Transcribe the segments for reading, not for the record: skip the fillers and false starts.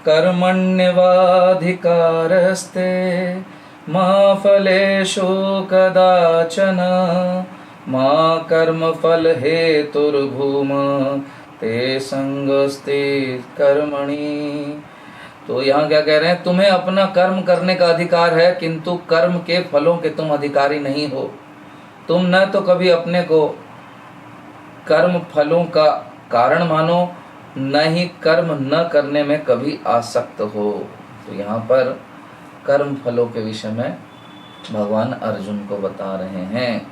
कर्मण्येवाधिकारस्ते मा फलेषु कदाचन मा कर्मफल हेतुर्भूमा ते संगस्ते कर्मणि। तो यहाँ क्या कह रहे हैं, तुम्हें अपना कर्म करने का अधिकार है, किंतु कर्म के फलों के तुम अधिकारी नहीं हो। तुम न तो कभी अपने को कर्म फलों का कारण मानो, न ही कर्म न करने में कभी आसक्त हो। तो यहाँ पर कर्म फलों के विषय में भगवान अर्जुन को बता रहे हैं।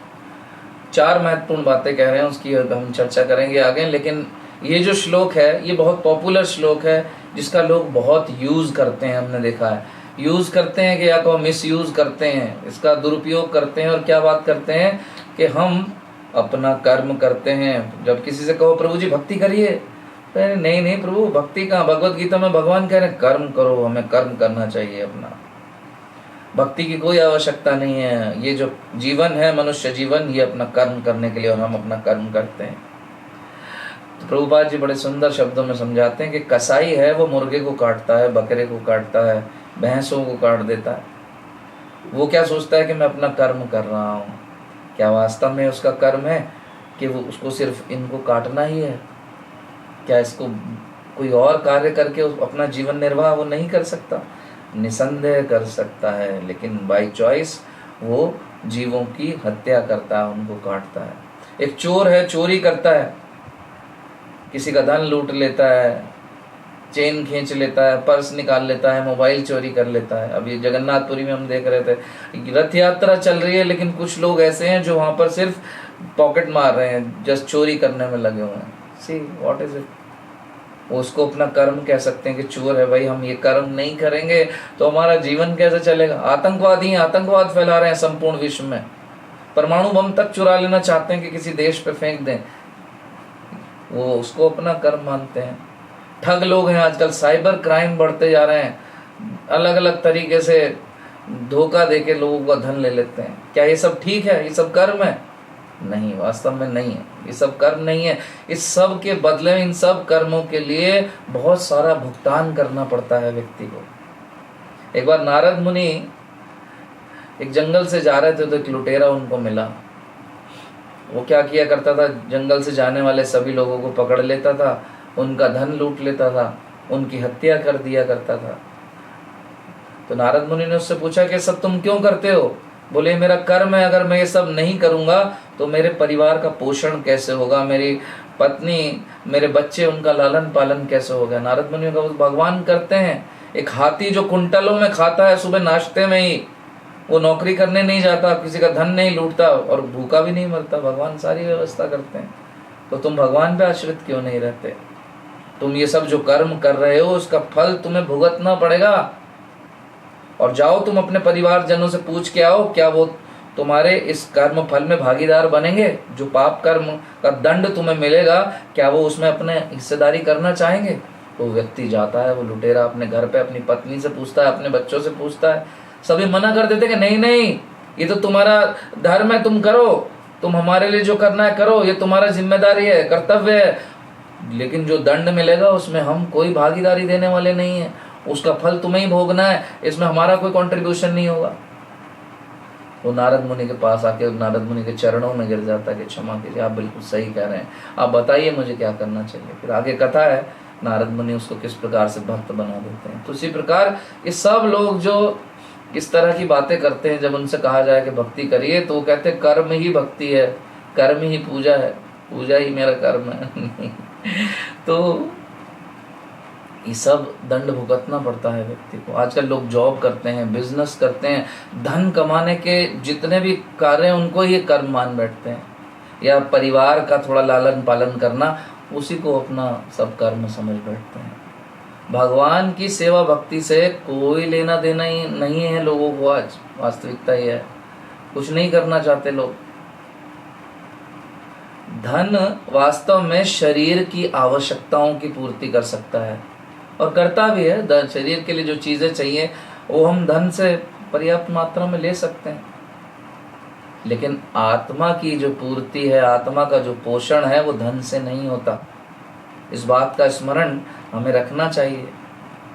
4 महत्वपूर्ण बातें कह रहे हैं, उसकी हम चर्चा करेंगे आगे। लेकिन ये जो श्लोक है ये बहुत पॉपुलर श्लोक है, जिसका लोग बहुत यूज करते हैं। हमने देखा है यूज करते हैं कि या तो मिस यूज करते हैं, इसका दुरुपयोग करते हैं। और क्या बात करते हैं कि हम अपना कर्म करते हैं। जब किसी से कहो प्रभु जी भक्ति करिए, तो नहीं प्रभु भक्ति कहाँ, भगवत गीता में भगवान कह रहे हैं कर्म करो, हमें कर्म करना चाहिए अपना, भक्ति की कोई आवश्यकता नहीं है। ये जो जीवन है मनुष्य जीवन, ये अपना कर्म करने के लिए, और हम अपना कर्म करते हैं। तो प्रभुपाद जी बड़े सुंदर शब्दों में समझाते हैं कि कसाई है वो मुर्गे को काटता है, बकरे को काटता है, भैंसों को काट देता है। वो क्या सोचता है कि मैं अपना कर्म कर रहा हूँ। क्या वास्तव में उसका कर्म है कि वो उसको सिर्फ इनको काटना ही है? क्या इसको कोई और कार्य करके अपना जीवन निर्वाह वो नहीं कर सकता? निसंदेह कर सकता है, लेकिन बाय चॉइस वो जीवों की हत्या करता है, उनको काटता है। एक चोर है, चोरी करता है, किसी का धन लूट लेता है, चेन खींच लेता है, पर्स निकाल लेता है, मोबाइल चोरी कर लेता है। अभी जगन्नाथपुरी में हम देख रहे थे, रथ यात्रा चल रही है, लेकिन कुछ लोग ऐसे हैं जो वहां पर सिर्फ पॉकेट मार रहे हैं, जस्ट चोरी करने में लगे हुए हैं। See what is it? उसको अपना कर्म कह सकते हैं कि चोर है भाई, हम ये कर्म नहीं करेंगे तो हमारा जीवन कैसे चलेगा? आतंकवादी हैं, आतंकवाद फैला रहे हैं संपूर्ण विश्व में, परमाणु बम तक चुरा लेना चाहते हैं कि किसी देश पे फेंक दें, वो उसको अपना कर्म मानते हैं। ठग लोग हैं आजकल, साइबर क्राइम बढ़ते जा रहे हैं, अलग अलग तरीके से धोखा देके लोगों का धन ले लेते हैं। क्या ये सब ठीक है? ये सब कर्म है? नहीं, वास्तव में नहीं है, ये सब कर्म नहीं है। इस सब के बदले इन सब कर्मों के लिए बहुत सारा भुगतान करना पड़ता है व्यक्ति को। एक बार नारद मुनि एक जंगल से जा रहे थे तो एक लुटेरा उनको मिला। वो क्या किया करता था, जंगल से जाने वाले सभी लोगों को पकड़ लेता था, उनका धन लूट लेता था, उनकी हत्या कर दिया करता था। तो नारद मुनि ने उससे पूछा कि सब तुम क्यों करते हो? बोले मेरा कर्म है, अगर मैं ये सब नहीं करूंगा तो मेरे परिवार का पोषण कैसे होगा, मेरी पत्नी, मेरे बच्चे, उनका लालन पालन कैसे होगा? नारद मुनि का भगवान करते हैं। एक हाथी जो कुंटलों में खाता है सुबह नाश्ते में ही, वो नौकरी करने नहीं जाता, किसी का धन नहीं लूटता और भूखा भी नहीं मरता, भगवान सारी व्यवस्था करते हैं। तो तुम भगवान पे आश्रित क्यों नहीं रहते? तुम ये सब जो कर्म कर रहे हो उसका फल तुम्हें भुगतना पड़ेगा। और जाओ तुम अपने परिवार जनों से पूछ के आओ, क्या वो तुम्हारे इस कर्म फल में भागीदार बनेंगे? जो पाप कर्म का दंड तुम्हें मिलेगा, क्या वो उसमें अपने हिस्सेदारी करना चाहेंगे? तो व्यक्ति जाता है, वो लुटेरा अपने घर पे अपनी पत्नी से पूछता है, अपने बच्चों से पूछता है। सभी मना कर देते कि नहीं नहीं, ये तो तुम्हारा धर्म है, तुम करो, तुम हमारे लिए जो करना है करो, ये तुम्हारा जिम्मेदारी है, कर्तव्य है, लेकिन जो दंड मिलेगा उसमें हम कोई भागीदारी देने वाले नहीं है, उसका फल तुम्हें ही भोगना है, इसमें हमारा कोई कंट्रीब्यूशन नहीं होगा। वो नारद मुनि के पास आके नारद मुनि के चरणों में गिर जाता है कि क्षमा कीजिए, आप बिल्कुल सही कह रहे हैं, आप बताइए मुझे क्या करना चाहिए। फिर आगे कथा है, नारद मुनि उसको किस प्रकार से भक्त बना देते हैं। तो इसी प्रकार ये सब लोग जो इस तरह की बातें करते हैं, जब उनसे कहा जाए कि भक्ति करिए तो वो कहते हैं कर्म ही भक्ति है, कर्म ही पूजा है, पूजा ही मेरा कर्म है। तो ये सब दंड भुगतना पड़ता है व्यक्ति को। आजकल लोग जॉब करते हैं, बिजनेस करते हैं, धन कमाने के जितने भी कार्य हैं उनको ये कर्म मान बैठते हैं, या परिवार का थोड़ा लालन पालन करना, उसी को अपना सब कर्म समझ बैठते हैं। भगवान की सेवा भक्ति से कोई लेना देना ही नहीं है लोगों को। आज वास्तविकता ये है, कुछ नहीं करना चाहते लोग। धन वास्तव में शरीर की आवश्यकताओं की पूर्ति कर सकता है और करता भी है। शरीर के लिए जो चीजें चाहिए वो हम धन से पर्याप्त मात्रा में ले सकते हैं, लेकिन आत्मा की जो पूर्ति है, आत्मा का जो पोषण है, वो धन से नहीं होता। इस बात का स्मरण हमें रखना चाहिए।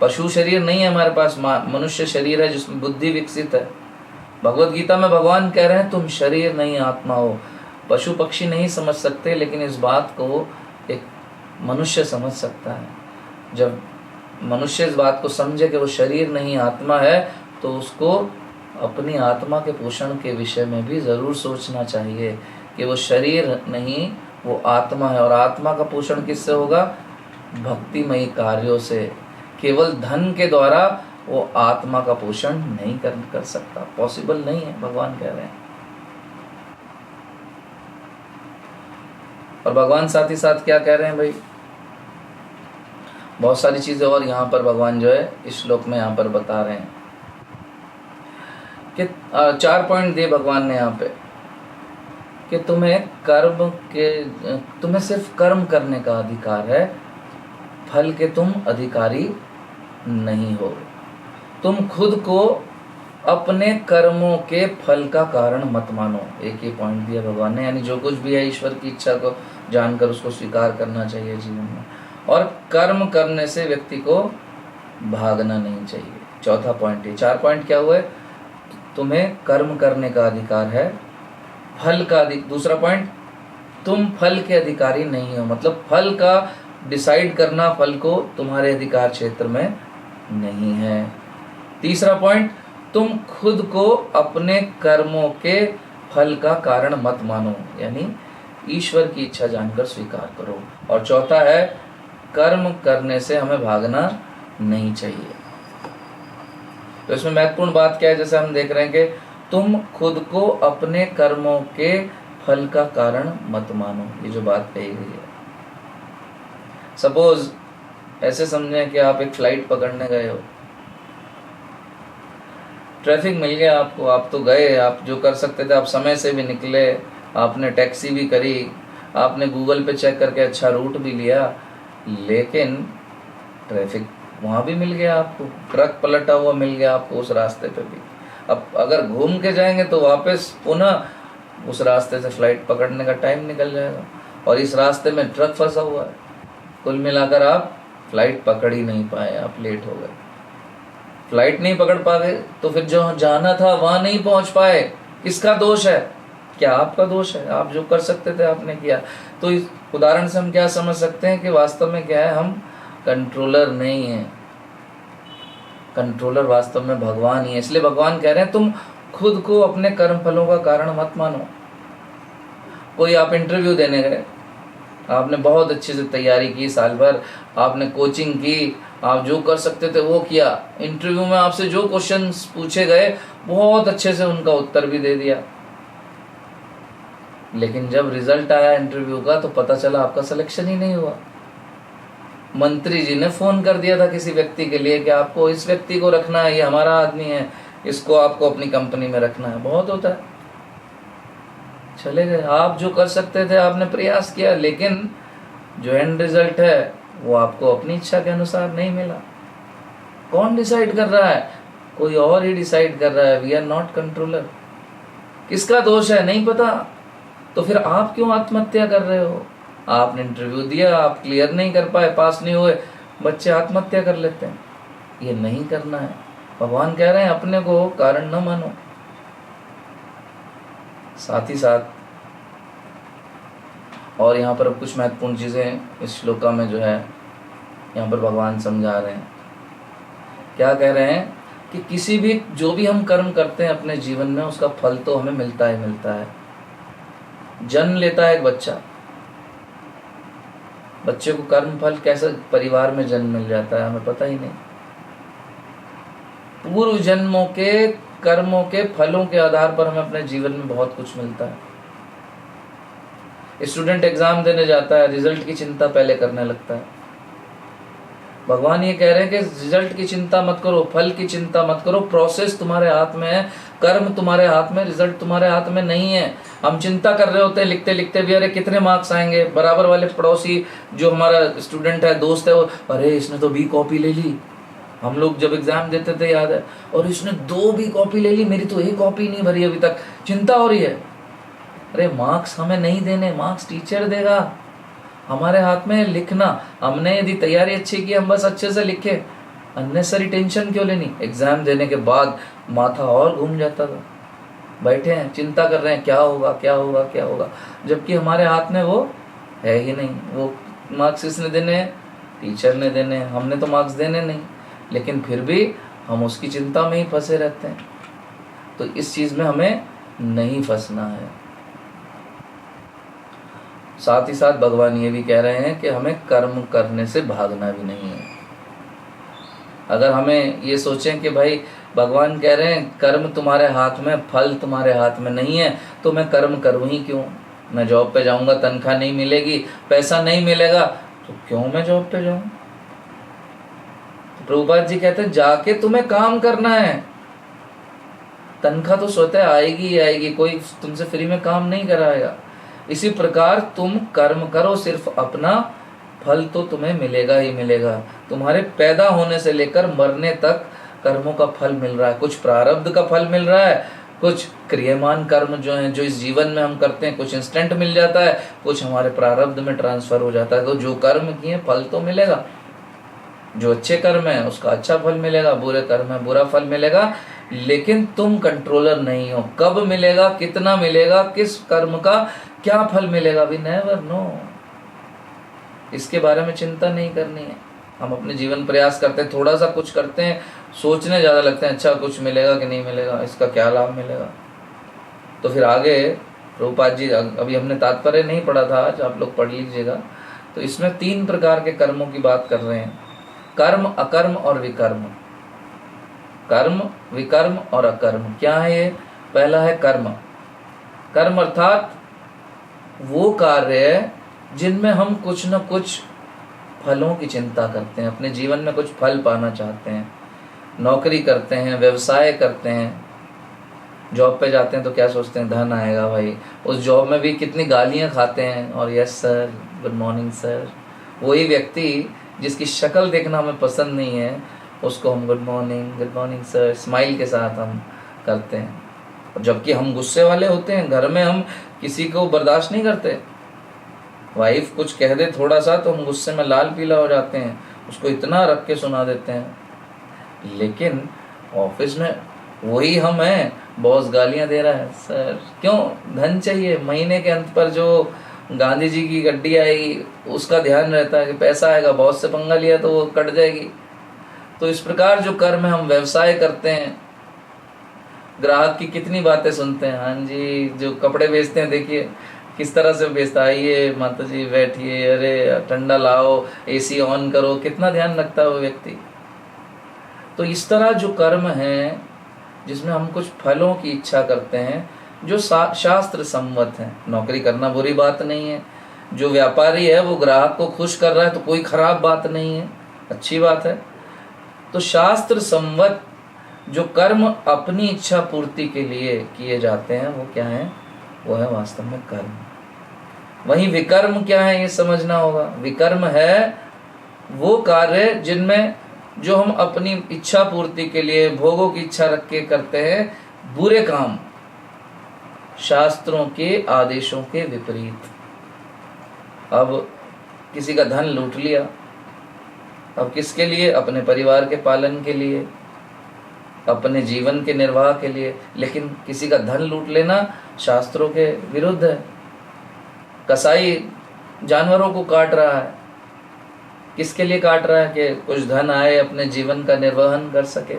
पशु शरीर नहीं है हमारे पास, मनुष्य शरीर है जिसमें बुद्धि विकसित है। भगवत गीता में भगवान कह रहे हैं तुम शरीर नहीं आत्मा हो। पशु पक्षी नहीं समझ सकते, लेकिन इस बात को एक मनुष्य समझ सकता है। जब मनुष्य इस बात को समझे कि वो शरीर नहीं आत्मा है, तो उसको अपनी आत्मा के पोषण के विषय में भी ज़रूर सोचना चाहिए कि वो शरीर नहीं, वो आत्मा है। और आत्मा का पोषण किससे होगा? भक्तिमयी कार्यों से। केवल धन के द्वारा वो आत्मा का पोषण नहीं कर सकता, पॉसिबल नहीं है, भगवान कह रहे हैं। और भगवान साथ ही साथ क्या कह रहे हैं भाई, बहुत सारी चीजें और यहाँ पर भगवान जो है इस श्लोक में यहाँ पर बता रहे हैं कि 4 पॉइंट दिए भगवान ने यहाँ पे कि तुम्हें सिर्फ कर्म करने का अधिकार है, फल के तुम अधिकारी नहीं हो। तुम खुद को अपने कर्मों के फल का कारण मत मानो। एक ये पॉइंट दिया भगवान ने, यानी जो कुछ भी है ईश्वर की इच्छा को जानकर उसको स्वीकार करना चाहिए जीवन में, और कर्म करने से व्यक्ति को भागना नहीं चाहिए। चौथा पॉइंट ये। 4 पॉइंट क्या हुए? तुम्हें कर्म करने का अधिकार है, फल का दूसरा पॉइंट, तुम फल के अधिकारी नहीं हो, मतलब फल का डिसाइड करना फल को तुम्हारे अधिकार क्षेत्र में नहीं है। तीसरा पॉइंट, तुम खुद को अपने कर्मों के फल का कारण मत मानो, यानी ईश्वर की इच्छा जानकर स्वीकार करो। और चौथा है, कर्म करने से हमें भागना नहीं चाहिए। तो इसमें महत्वपूर्ण बात क्या है? जैसे हम देख रहे हैं कि तुम खुद को अपने कर्मों के फल का कारण मत मानो, ये जो बात कही गई है। सपोज ऐसे समझें कि आप एक फ्लाइट पकड़ने गए हो, ट्रैफिक मिल गया आपको, आप तो गए, आप जो कर सकते थे आप समय से भी निकले, आपने टैक्सी भी करी, आपने गूगल पे चेक करके अच्छा रूट भी लिया, लेकिन ट्रैफिक वहाँ भी मिल गया आपको, ट्रक पलटा हुआ मिल गया आपको उस रास्ते पे भी। अब अगर घूम के जाएंगे तो वापस पुनः उस रास्ते से फ्लाइट पकड़ने का टाइम निकल जाएगा, और इस रास्ते में ट्रक फंसा हुआ है। कुल मिलाकर आप फ्लाइट पकड़ ही नहीं पाए, आप लेट हो गए। फ्लाइट नहीं पकड़ पाए तो फिर जो जाना था वहां नहीं पहुंच पाए, किसका दोष है? क्या आपका दोष है? आप जो कर सकते थे आपने किया। तो इस उदाहरण से हम क्या समझ सकते हैं कि वास्तव में क्या है, हम कंट्रोलर नहीं है, कंट्रोलर वास्तव में भगवान ही है। इसलिए भगवान कह रहे हैं तुम खुद को अपने कर्म फलों का कारण मत मानो। कोई आप इंटरव्यू देने गए, आपने बहुत अच्छे से तैयारी की, साल भर आपने कोचिंग की, आप जो कर सकते थे वो किया, इंटरव्यू में आपसे जो क्वेश्चंस पूछे गए बहुत अच्छे से उनका उत्तर भी दे दिया, लेकिन जब रिजल्ट आया इंटरव्यू का तो पता चला आपका सिलेक्शन ही नहीं हुआ। मंत्री जी ने फोन कर दिया था किसी व्यक्ति के लिए कि आपको इस व्यक्ति को रखना है, ये हमारा आदमी है, इसको आपको अपनी कंपनी में रखना है। बहुत होता है, चले गए। आप जो कर सकते थे आपने प्रयास किया, लेकिन जो एंड रिजल्ट है वो आपको अपनी इच्छा के अनुसार नहीं मिला। कौन डिसाइड कर रहा है? कोई और ही डिसाइड कर रहा है। We are not controller. किसका दोष है? नहीं पता। तो फिर आप क्यों आत्महत्या कर रहे हो? आपने इंटरव्यू दिया, आप क्लियर नहीं कर पाए, पास नहीं हुए, बच्चे आत्महत्या कर लेते हैं। ये नहीं करना है। भगवान कह रहे हैं अपने को कारण न मानो। साथ ही साथ और यहाँ पर कुछ महत्वपूर्ण चीज़ें इस श्लोका में जो है यहाँ पर भगवान समझा रहे हैं। क्या कह रहे हैं कि किसी भी जो भी हम कर्म करते हैं अपने जीवन में उसका फल तो हमें मिलता ही मिलता है। जन्म लेता है एक बच्चा, बच्चे को कर्म फल कैसे परिवार में जन्म मिल जाता है हमें पता ही नहीं। पूर्व जन्मों के कर्मों के फलों के आधार पर हमें अपने जीवन में बहुत कुछ मिलता है। स्टूडेंट एग्जाम देने जाता है, रिजल्ट की चिंता पहले करने लगता है। भगवान ये कह रहे हैं कि रिजल्ट की चिंता मत करो, फल की चिंता मत करो, प्रोसेस तुम्हारे हाथ में है, कर्म तुम्हारे हाथ में, रिजल्ट तुम्हारे हाथ में नहीं है। हम चिंता कर रहे होते हैं लिखते लिखते भी, अरे कितने मार्क्स आएंगे। बराबर वाले पड़ोसी जो हमारा स्टूडेंट है, दोस्त है, वो अरे इसने तो B कॉपी ले ली। हम लोग जब एग्जाम देते थे याद है, और इसने 2 B कॉपी ले ली, मेरी तो एक कॉपी नहीं भरी अभी तक। चिंता हो रही है। अरे मार्क्स हमें नहीं देने, मार्क्स टीचर देगा। हमारे हाथ में लिखना, हमने यदि तैयारी अच्छी की हम बस अच्छे से लिखे, अननेसरी टेंशन क्यों लेनी। एग्जाम देने के बाद माथा और घूम जाता था, बैठे हैं चिंता कर रहे हैं क्या होगा क्या होगा क्या होगा, जबकि हमारे हाथ में वो है ही नहीं। वो मार्क्स किसने देने हैं, टीचर ने देने हैं, हमने तो मार्क्स देने नहीं, लेकिन फिर भी हम उसकी चिंता में ही फंसे रहते हैं। तो इस चीज़ में हमें नहीं फंसना है। साथ ही साथ भगवान ये भी कह रहे हैं कि हमें कर्म करने से भागना भी नहीं है। अगर हमें ये सोचें कि भाई भगवान कह रहे हैं कर्म तुम्हारे हाथ में, फल तुम्हारे हाथ में नहीं है, तो मैं कर्म करूँ ही क्यों। मैं जॉब पे जाऊंगा, तनख्वाह नहीं मिलेगी, पैसा नहीं मिलेगा, तो क्यों मैं जॉब पे जाऊं। तो प्रभुपाद जी कहते हैं जाके तुम्हें काम करना है, तनख्वाह तो स्वतः आएगी ही आएगी, कोई तुमसे फ्री में काम नहीं कराएगा। इसी प्रकार तुम कर्म करो, सिर्फ अपना फल तो तुम्हें मिलेगा ही मिलेगा। तुम्हारे पैदा होने से लेकर मरने तक कर्मों का फल मिल रहा है, कुछ प्रारब्ध का फल मिल रहा है, कुछ क्रियमान कर्म जो हैं जो इस जीवन में हम करते हैं, कुछ इंस्टेंट मिल जाता है, कुछ हमारे प्रारब्ध में ट्रांसफर हो जाता है। तो जो कर्म किए फल तो मिलेगा, जो अच्छे कर्म है उसका अच्छा फल मिलेगा, बुरे कर्म है बुरा फल मिलेगा। लेकिन तुम कंट्रोलर नहीं हो, कब मिलेगा, कितना मिलेगा, किस कर्म का क्या फल मिलेगा, वी नेवर नो। इसके बारे में चिंता नहीं करनी है। हम अपने जीवन प्रयास करते हैं, थोड़ा सा कुछ करते हैं, सोचने ज़्यादा लगते हैं अच्छा कुछ मिलेगा कि नहीं मिलेगा, इसका क्या लाभ मिलेगा। तो फिर आगे प्रभुपाद जी, अभी हमने तात्पर्य नहीं पढ़ा था, आज आप लोग पढ़ लीजिएगा। तो इसमें 3 प्रकार के कर्मों की बात कर रहे हैं, कर्म, अकर्म और विकर्म। कर्म, विकर्म और अकर्म क्या है ये। पहला है कर्म। कर्म अर्थात वो कार्य जिनमें हम कुछ न कुछ फलों की चिंता करते हैं, अपने जीवन में कुछ फल पाना चाहते हैं। नौकरी करते हैं, व्यवसाय करते हैं, जॉब पे जाते हैं तो क्या सोचते हैं धन आएगा भाई, उस जॉब में भी कितनी गालियां खाते हैं और yes sir, good morning sir. वही व्यक्ति जिसकी शक्ल देखना हमें पसंद नहीं है, उसको हम गुड मॉर्निंग सर स्माइल के साथ हम करते हैं। जबकि हम गुस्से वाले होते हैं, घर में हम किसी को बर्दाश्त नहीं करते। वाइफ कुछ कह दे थोड़ा सा तो हम गुस्से में लाल पीला हो जाते हैं, उसको इतना रख के सुना देते हैं। लेकिन ऑफिस में वही हम हैं, बॉस गालियां दे रहा है, सर क्यों, धन चाहिए। महीने के अंत पर जो गांधी जी की गड्डी आएगी उसका ध्यान रहता है कि पैसा आएगा, बॉस से पंगा लिया तो वो कट जाएगी। तो इस प्रकार जो कर्म है, हम व्यवसाय करते हैं, ग्राहक की कितनी बातें सुनते हैं। हाँ जी, जो कपड़े बेचते हैं देखिए किस तरह से बेचता है, आइए माता जी बैठिए, अरे ठंडा लाओ, एसी ऑन करो, कितना ध्यान रखता है वो व्यक्ति। तो इस तरह जो कर्म है जिसमें हम कुछ फलों की इच्छा करते हैं, जो शास्त्र सम्मत है। नौकरी करना बुरी बात नहीं है, जो व्यापारी है वो ग्राहक को खुश कर रहा है तो कोई खराब बात नहीं है, अच्छी बात है। तो शास्त्र सम्मत जो कर्म अपनी इच्छा पूर्ति के लिए किए जाते हैं वो क्या है, वो है वास्तव में कर्म। वहीं विकर्म क्या है ये समझना होगा। विकर्म है वो कार्य जिनमें जो हम अपनी इच्छा पूर्ति के लिए भोगों की इच्छा रख के करते हैं, बुरे काम, शास्त्रों के आदेशों के विपरीत। अब किसी का धन लूट लिया, अब किसके लिए, अपने परिवार के पालन के लिए, अपने जीवन के निर्वाह के लिए। लेकिन किसी का धन लूट लेना शास्त्रों के विरुद्ध है। कसाई जानवरों को काट रहा है, किसके लिए काट रहा है कि कुछ धन आए, अपने जीवन का निर्वहन कर सके,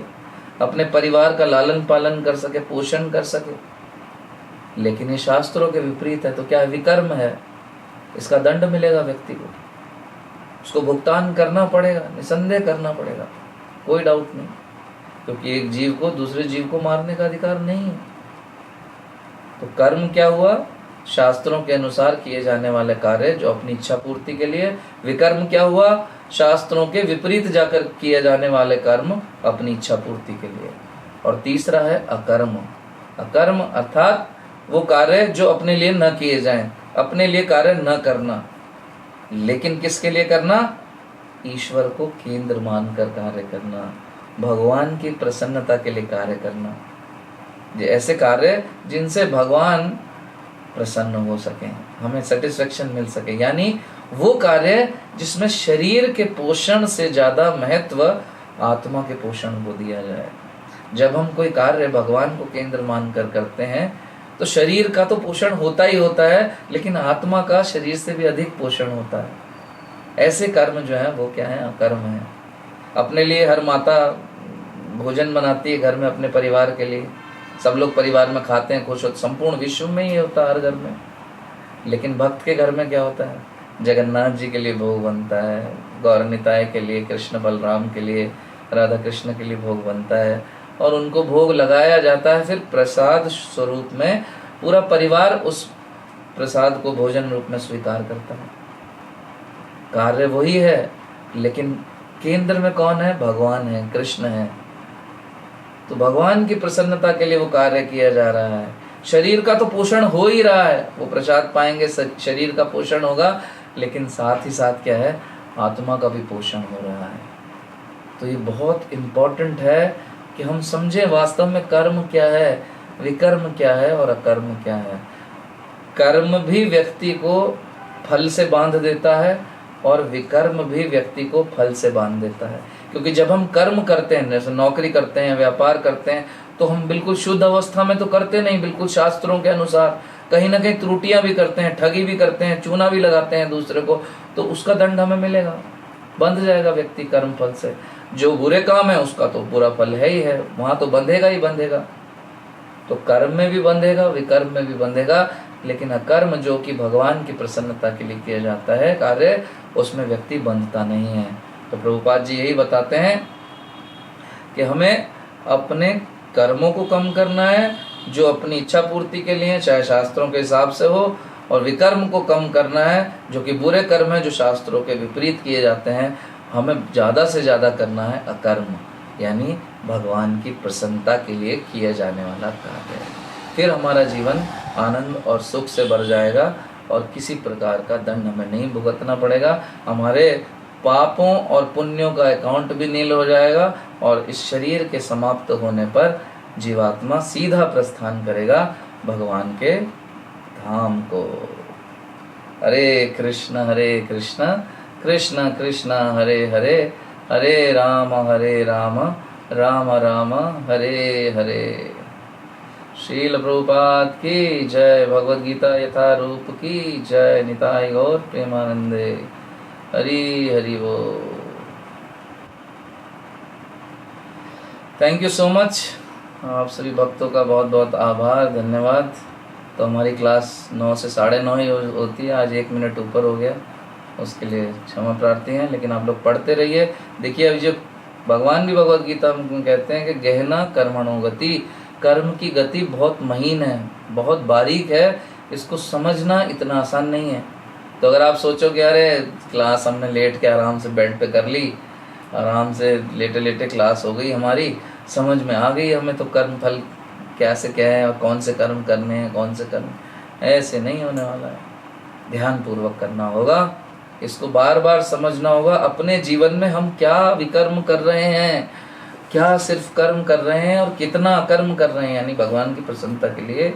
अपने परिवार का लालन पालन कर सके, पोषण कर सके। लेकिन ये शास्त्रों के विपरीत है, तो क्या है, विकर्म है। इसका दंड मिलेगा व्यक्ति को, उसको भुगतान करना पड़ेगा, निसंदेह करना पड़ेगा, कोई डाउट नहीं। क्योंकि एक जीव को दूसरे जीव को मारने का अधिकार नहीं है। तो कर्म क्या हुआ, शास्त्रों के अनुसार किए जाने वाले कार्य जो अपनी इच्छा पूर्ति के लिए। विकर्म क्या हुआ, शास्त्रों के विपरीत जाकर किए जाने वाले कर्म अपनी इच्छा पूर्ति के लिए। और तीसरा है अकर्म। अकर्म अर्थात वो कार्य जो अपने लिए न किए जाएं, अपने लिए कार्य न करना, लेकिन किसके लिए करना, ईश्वर को केंद्र मानकर कार्य करना, भगवान की प्रसन्नता के लिए कार्य करना। ऐसे कार्य जिनसे भगवान प्रसन्न हो सके, हमें सेटिस्फेक्शन मिल सके। यानी वो कार्य जिसमें शरीर के पोषण से ज्यादा महत्व आत्मा के पोषण को दिया जाए। जब हम कोई कार्य भगवान को केंद्र मानकर करते हैं तो शरीर का तो पोषण होता ही होता है, लेकिन आत्मा का शरीर से भी अधिक पोषण होता है। ऐसे कर्म जो है वो क्या है? अकर्म है। अपने लिए हर माता भोजन बनाती है घर में अपने परिवार के लिए, सब लोग परिवार में खाते हैं, खुश होते। संपूर्ण विश्व में ही होता है हर घर में। लेकिन भक्त के घर में क्या होता है? जगन्नाथ जी के लिए भोग बनता है, गौर निताय के लिए, कृष्ण बलराम के लिए, राधा कृष्ण के लिए भोग बनता है और उनको भोग लगाया जाता है। फिर प्रसाद स्वरूप में पूरा परिवार उस प्रसाद को भोजन रूप में स्वीकार करता है। कार्य वही है, लेकिन केंद्र में कौन है? भगवान है, कृष्ण है। तो भगवान की प्रसन्नता के लिए वो कार्य किया जा रहा है। शरीर का तो पोषण हो ही रहा है, वो प्रसाद पाएंगे, शरीर का पोषण होगा, लेकिन साथ ही साथ क्या है? आत्मा का भी पोषण हो रहा है। तो ये बहुत इम्पोर्टेंट है कि हम समझें वास्तव में कर्म क्या है, विकर्म क्या है और अकर्म क्या है। कर्म भी व्यक्ति को फल से बांध देता है और विकर्म भी व्यक्ति को फल से बांध देता है। क्योंकि जब हम कर्म करते हैं, जैसे नौकरी करते हैं, व्यापार करते हैं, तो हम बिल्कुल शुद्ध अवस्था में तो करते नहीं, बिल्कुल शास्त्रों के अनुसार कहीं ना कहीं त्रुटियां भी करते हैं, ठगी भी करते हैं, चूना भी लगाते हैं दूसरे को, तो उसका दंड हमें मिलेगा, बंध जाएगा व्यक्ति कर्म फल से। जो बुरे काम है उसका तो बुरा फल है ही है, वहां तो बंधेगा ही बंधेगा। तो कर्म में भी बंधेगा, विकर्म में भी बंधेगा, लेकिन अकर्म जो कि भगवान की प्रसन्नता के लिए किया जाता है कार्य, उसमें व्यक्ति बंधता नहीं है। तो प्रभुपाद जी यही बताते हैं कि हमें अपने कर्मों को कम करना है जो अपनी इच्छा पूर्ति के लिए, चाहे शास्त्रों के हिसाब से हो, और विकर्म को कम करना है जो कि बुरे कर्म है, जो शास्त्रों के विपरीत किए जाते हैं। हमें ज़्यादा से ज़्यादा करना है अकर्म, यानी भगवान की प्रसन्नता के लिए किया जाने वाला कार्य। फिर हमारा जीवन आनंद और सुख से भर जाएगा और किसी प्रकार का दंड हमें नहीं भुगतना पड़ेगा। हमारे पापों और पुण्यों का अकाउंट भी नील हो जाएगा और इस शरीर के समाप्त होने पर जीवात्मा सीधा प्रस्थान करेगा भगवान के धाम को। हरे कृष्ण कृष्ण कृष्ण हरे हरे, हरे राम राम राम हरे हरे। श्रील प्रभुपाद की जय। भगवद गीता यथा रूप की जय। निताय गौर प्रेमानंदे। हरि हरि बोल। Thank you so much. आप सभी भक्तों का बहुत बहुत आभार, धन्यवाद। तो हमारी क्लास 9 से 9:30 ही होती है, आज 1 मिनट ऊपर हो गया, उसके लिए क्षमा प्रार्थी हैं। लेकिन आप लोग पढ़ते रहिए। देखिए अभी जो भगवान भी भगवद गीता में कहते हैं कि गहना कर्मणो गति, कर्म की गति बहुत महीन है, बहुत बारीक है, इसको समझना इतना आसान नहीं है। तो अगर आप सोचो कि अरे क्लास हमने लेट के आराम से बेड पे कर ली, आराम से लेटे लेटे क्लास हो गई हमारी, समझ में आ गई हमें तो कर्म फल कैसे क्या है और कौन से कर्म करने हैं, कौन से कर्म, ऐसे नहीं होने वाला है। ध्यान पूर्वक करना होगा, इसको बार बार समझना होगा। अपने जीवन में हम क्या विकर्म कर रहे हैं, क्या सिर्फ कर्म कर रहे हैं और कितना कर्म कर रहे हैं, यानी भगवान की प्रसन्नता के लिए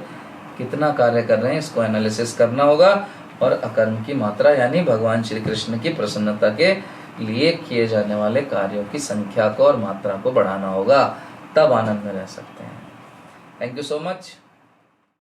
कितना कार्य कर रहे हैं, इसको एनालिसिस करना होगा। और अकर्म की मात्रा यानी भगवान श्री कृष्ण की प्रसन्नता के लिए किए जाने वाले कार्यों की संख्या को और मात्रा को बढ़ाना होगा, तब आनंद में रह सकते हैं। Thank you so much.